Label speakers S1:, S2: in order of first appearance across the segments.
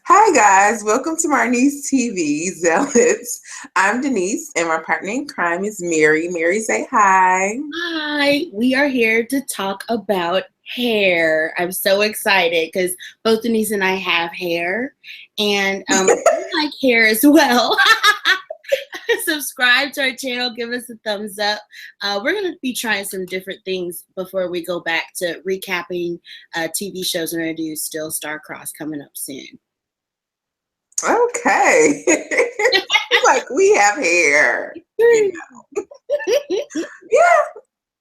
S1: Hi guys, welcome to Marnice TV Zealots. I'm Denise and my partner in crime is Mary. Mary, say hi.
S2: Hi, we are here to talk about hair. I'm so excited because both Denise and I have hair, and you like hair as well. Subscribe to our channel, give us a thumbs up. We're going to be trying some different things before we go back to recapping TV shows. We're going to do Still Star Cross coming up soon.
S1: Okay. Like we have hair. You know. Yeah,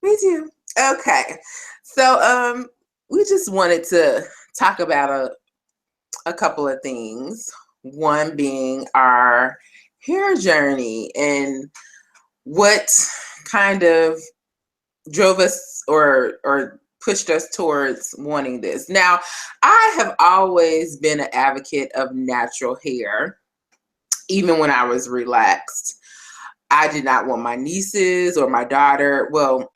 S1: we do. Okay. So we just wanted to talk about a couple of things. One being our hair journey and what kind of drove us or pushed us towards wanting this. Now, I have always been an advocate of natural hair, even when I was relaxed. I did not want my nieces or my daughter. Well,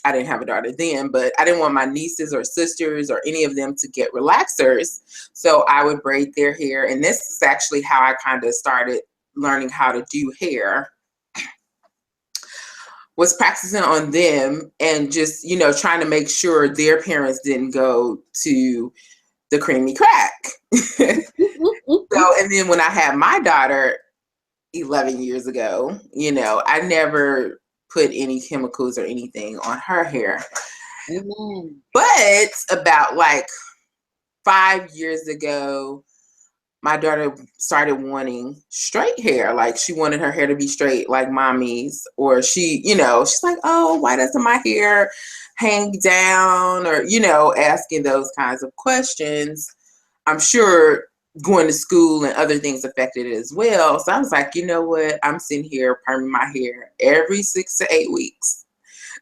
S1: I didn't have a daughter then, but I didn't want my nieces or sisters or any of them to get relaxers. So I would braid their hair. And this is actually how I kind of started learning how to do hair, was practicing on them and just, trying to make sure their parents didn't go to the creamy crack. So, and then when I had my daughter 11 years ago, I never put any chemicals or anything on her hair.
S2: Amen.
S1: But about like 5 years ago, my daughter started wanting straight hair. Like she wanted her hair to be straight like mommy's, or she's like, oh, why doesn't my hair hang down? Or, asking those kinds of questions. I'm sure going to school and other things affected it as well. So I was like, you know what? I'm sitting here perming my hair every 6 to 8 weeks.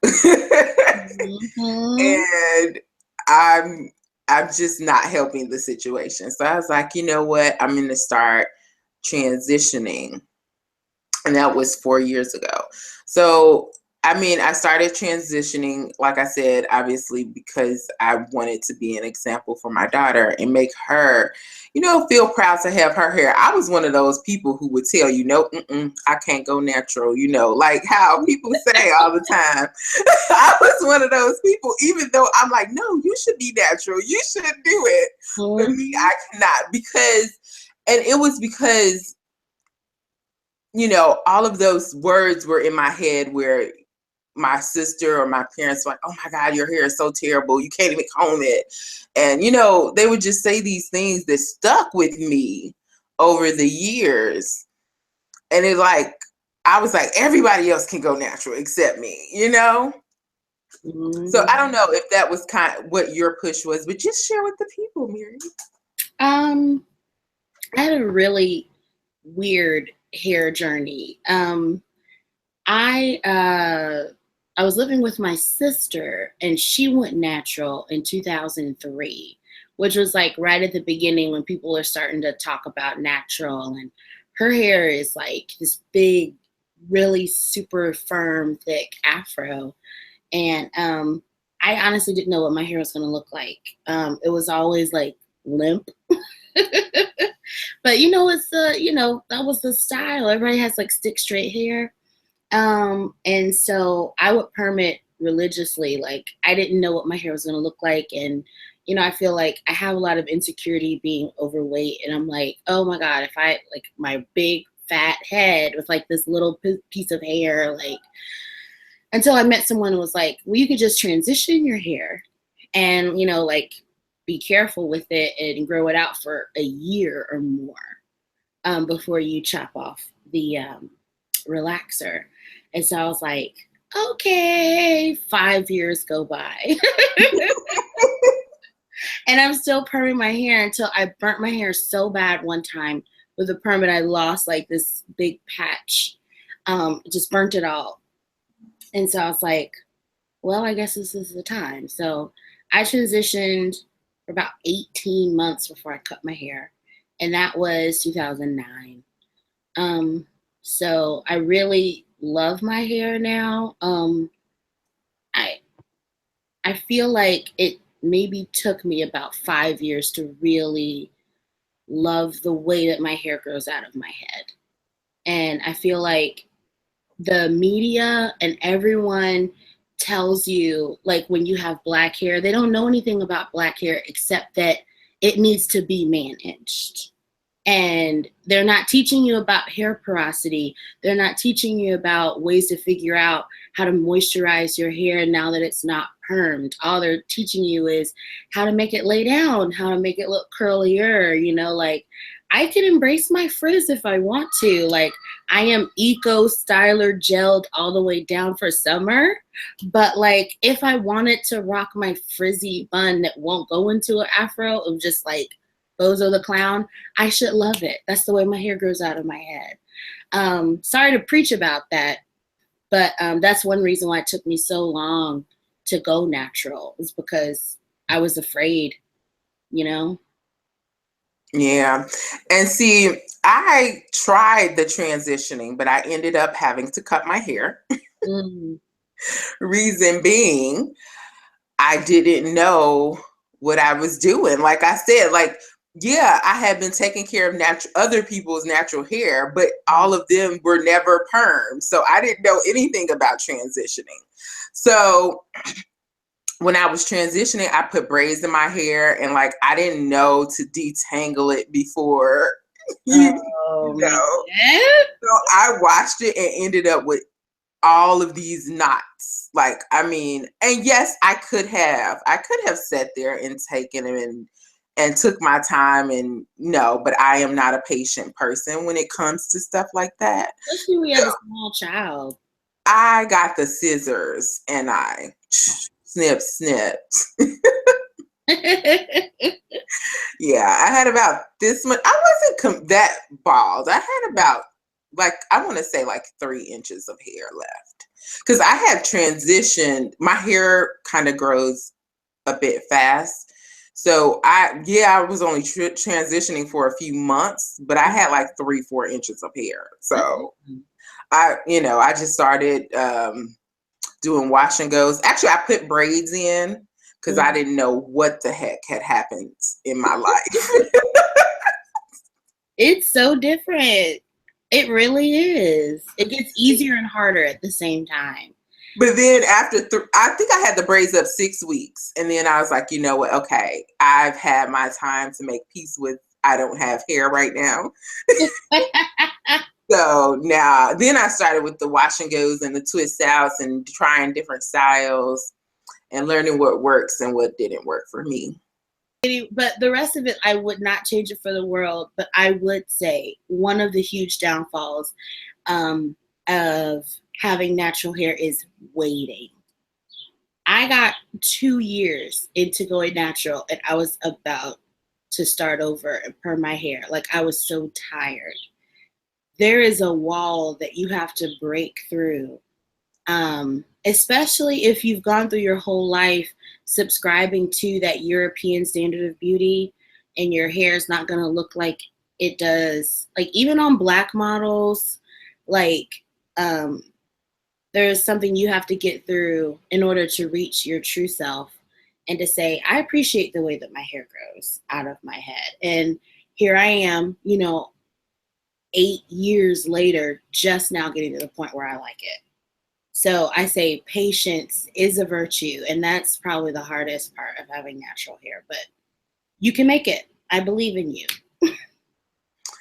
S2: Mm-hmm.
S1: And I'm I'm just not helping the situation. So I was like, you know what? I'm going to start transitioning. And that was 4 years ago. So, I mean, I started transitioning, like I said, obviously, because I wanted to be an example for my daughter and make her, feel proud to have her hair. I was one of those people who would tell you, no, I can't go natural, like how people say all the time. I was one of those people, even though I'm like, no, you should be natural. You should do it. But me, I cannot and it was because all of those words were in my head where my sister or my parents were like, oh my God, your hair is so terrible. You can't even comb it. And, they would just say these things that stuck with me over the years. And I was like, everybody else can go natural except me. So I don't know if that was kind of what your push was, but just share with the people, Mary.
S2: Um, I had a really weird hair journey. I I was living with my sister, and she went natural in 2003, which was like right at the beginning when people are starting to talk about natural. And her hair is like this big, really super firm, thick afro, and I honestly didn't know what my hair was going to look like. It was always like limp. But it's that was the style. Everybody has like stick straight hair. And so I would perm it religiously. Like I didn't know what my hair was gonna look like. And I feel like I have a lot of insecurity being overweight, and I'm like, oh my God, if I like my big fat head with like this little piece of hair, like until I met someone who was like, well, you could just transition your hair and like be careful with it and grow it out for a year or more before you chop off the relaxer. And so I was like, okay, 5 years go by. And I'm still perming my hair until I burnt my hair so bad one time with a perm and I lost like this big patch. Just burnt it all. And so I was like, well, I guess this is the time. So I transitioned for about 18 months before I cut my hair. And that was 2009. Um, so I really love my hair now. I I feel like it maybe took me about 5 years to really love the way that my hair grows out of my head. And I feel like the media and everyone tells you, like, when you have black hair, they don't know anything about black hair except that it needs to be managed. And they're not teaching you about hair porosity. They're not teaching you about ways to figure out how to moisturize your hair now that it's not permed. All they're teaching you is how to make it lay down, how to make it look curlier, you know, like I can embrace my frizz if I want to. Like I am eco styler gelled all the way down for summer. But like if I wanted to rock my frizzy bun that won't go into an afro of just like Bozo the Clown, I should love it. That's the way my hair grows out of my head. Sorry to preach about that, but that's one reason why it took me so long to go natural, is because I was afraid, you know?
S1: Yeah. And see, I tried the transitioning, but I ended up having to cut my hair. Reason being, I didn't know what I was doing. Like I said, like, yeah, I had been taking care of other people's natural hair, but all of them were never permed. So I didn't know anything about transitioning. So when I was transitioning, I put braids in my hair, and like I didn't know to detangle it before you know. So I watched it and ended up with all of these knots. Like, I mean, and yes, I could have sat there and taken them and took my time, and no, but I am not a patient person when it comes to stuff like that.
S2: Especially when you have a small child.
S1: I got the scissors and I snip. Yeah, I had about this much. I wasn't that bald. I had about, like, I want to say like 3 inches of hair left. Because I had transitioned, my hair kind of grows a bit fast. So I was only transitioning for a few months, but I had like 3-4 inches of hair. So I just started doing wash and goes. Actually, I put braids in because I didn't know what the heck had happened in my life.
S2: It's so different. It really is. It gets easier and harder at the same time.
S1: But then after, I think I had the braids up 6 weeks. And then I was like, you know what? Okay, I've had my time to make peace with, I don't have hair right now. So now, then I started with the wash and goes and the twist outs and trying different styles and learning what works and what didn't work for me.
S2: But the rest of it, I would not change it for the world. But I would say one of the huge downfalls of having natural hair is waiting. I got 2 years into going natural and I was about to start over and perm my hair. Like I was so tired. There is a wall that you have to break through. Especially if you've gone through your whole life subscribing to that European standard of beauty and your hair is not going to look like it does. Like even on Black models, like there's something you have to get through in order to reach your true self and to say, I appreciate the way that my hair grows out of my head. And here I am, 8 years later, just now getting to the point where I like it. So I say patience is a virtue, and that's probably the hardest part of having natural hair, but you can make it. I believe in you.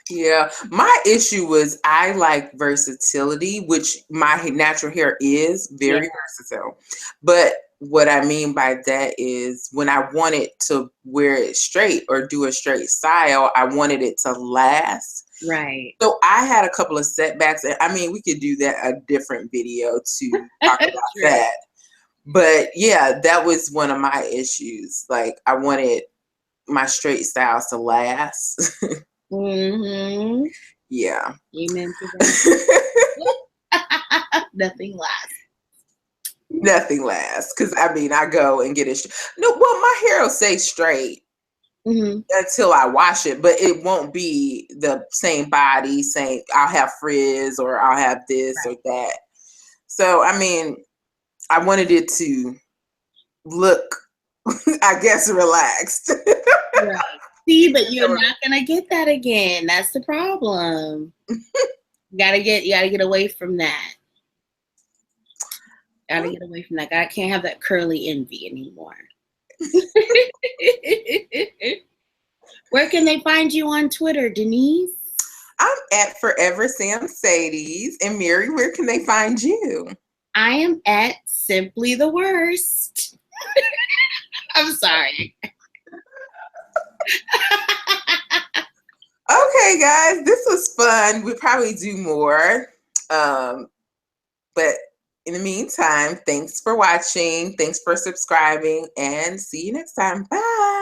S1: Yeah, my issue was I like versatility, which my natural hair is very versatile. But what I mean by that is when I wanted to wear it straight or do a straight style, I wanted it to last.
S2: Right.
S1: So I had a couple of setbacks. I mean, we could do that a different video to talk about that. But yeah, that was one of my issues. Like I wanted my straight styles to last.
S2: Mm-hmm.
S1: Yeah.
S2: Amen to that. Nothing lasts.
S1: Nothing lasts. Because I mean, I go and get it. My hair will stay straight. Mm-hmm. Until I wash it, but it won't be the same body, I'll have frizz or I'll have this or that. So, I mean, I wanted it to look, I guess, relaxed.
S2: Right. See, But you're not gonna get that again. That's the problem. You gotta get away from that. Gotta get away from that. I can't have that curly envy anymore. Where can they find you on Twitter, Denise?
S1: I'm at Forever Sam Sadie's. And Mary, where can they find you?
S2: I am at Simply the Worst. I'm sorry.
S1: Okay, guys, this was fun. We'll probably do more. But in the meantime, thanks for watching. Thanks for subscribing. And see you next time. Bye.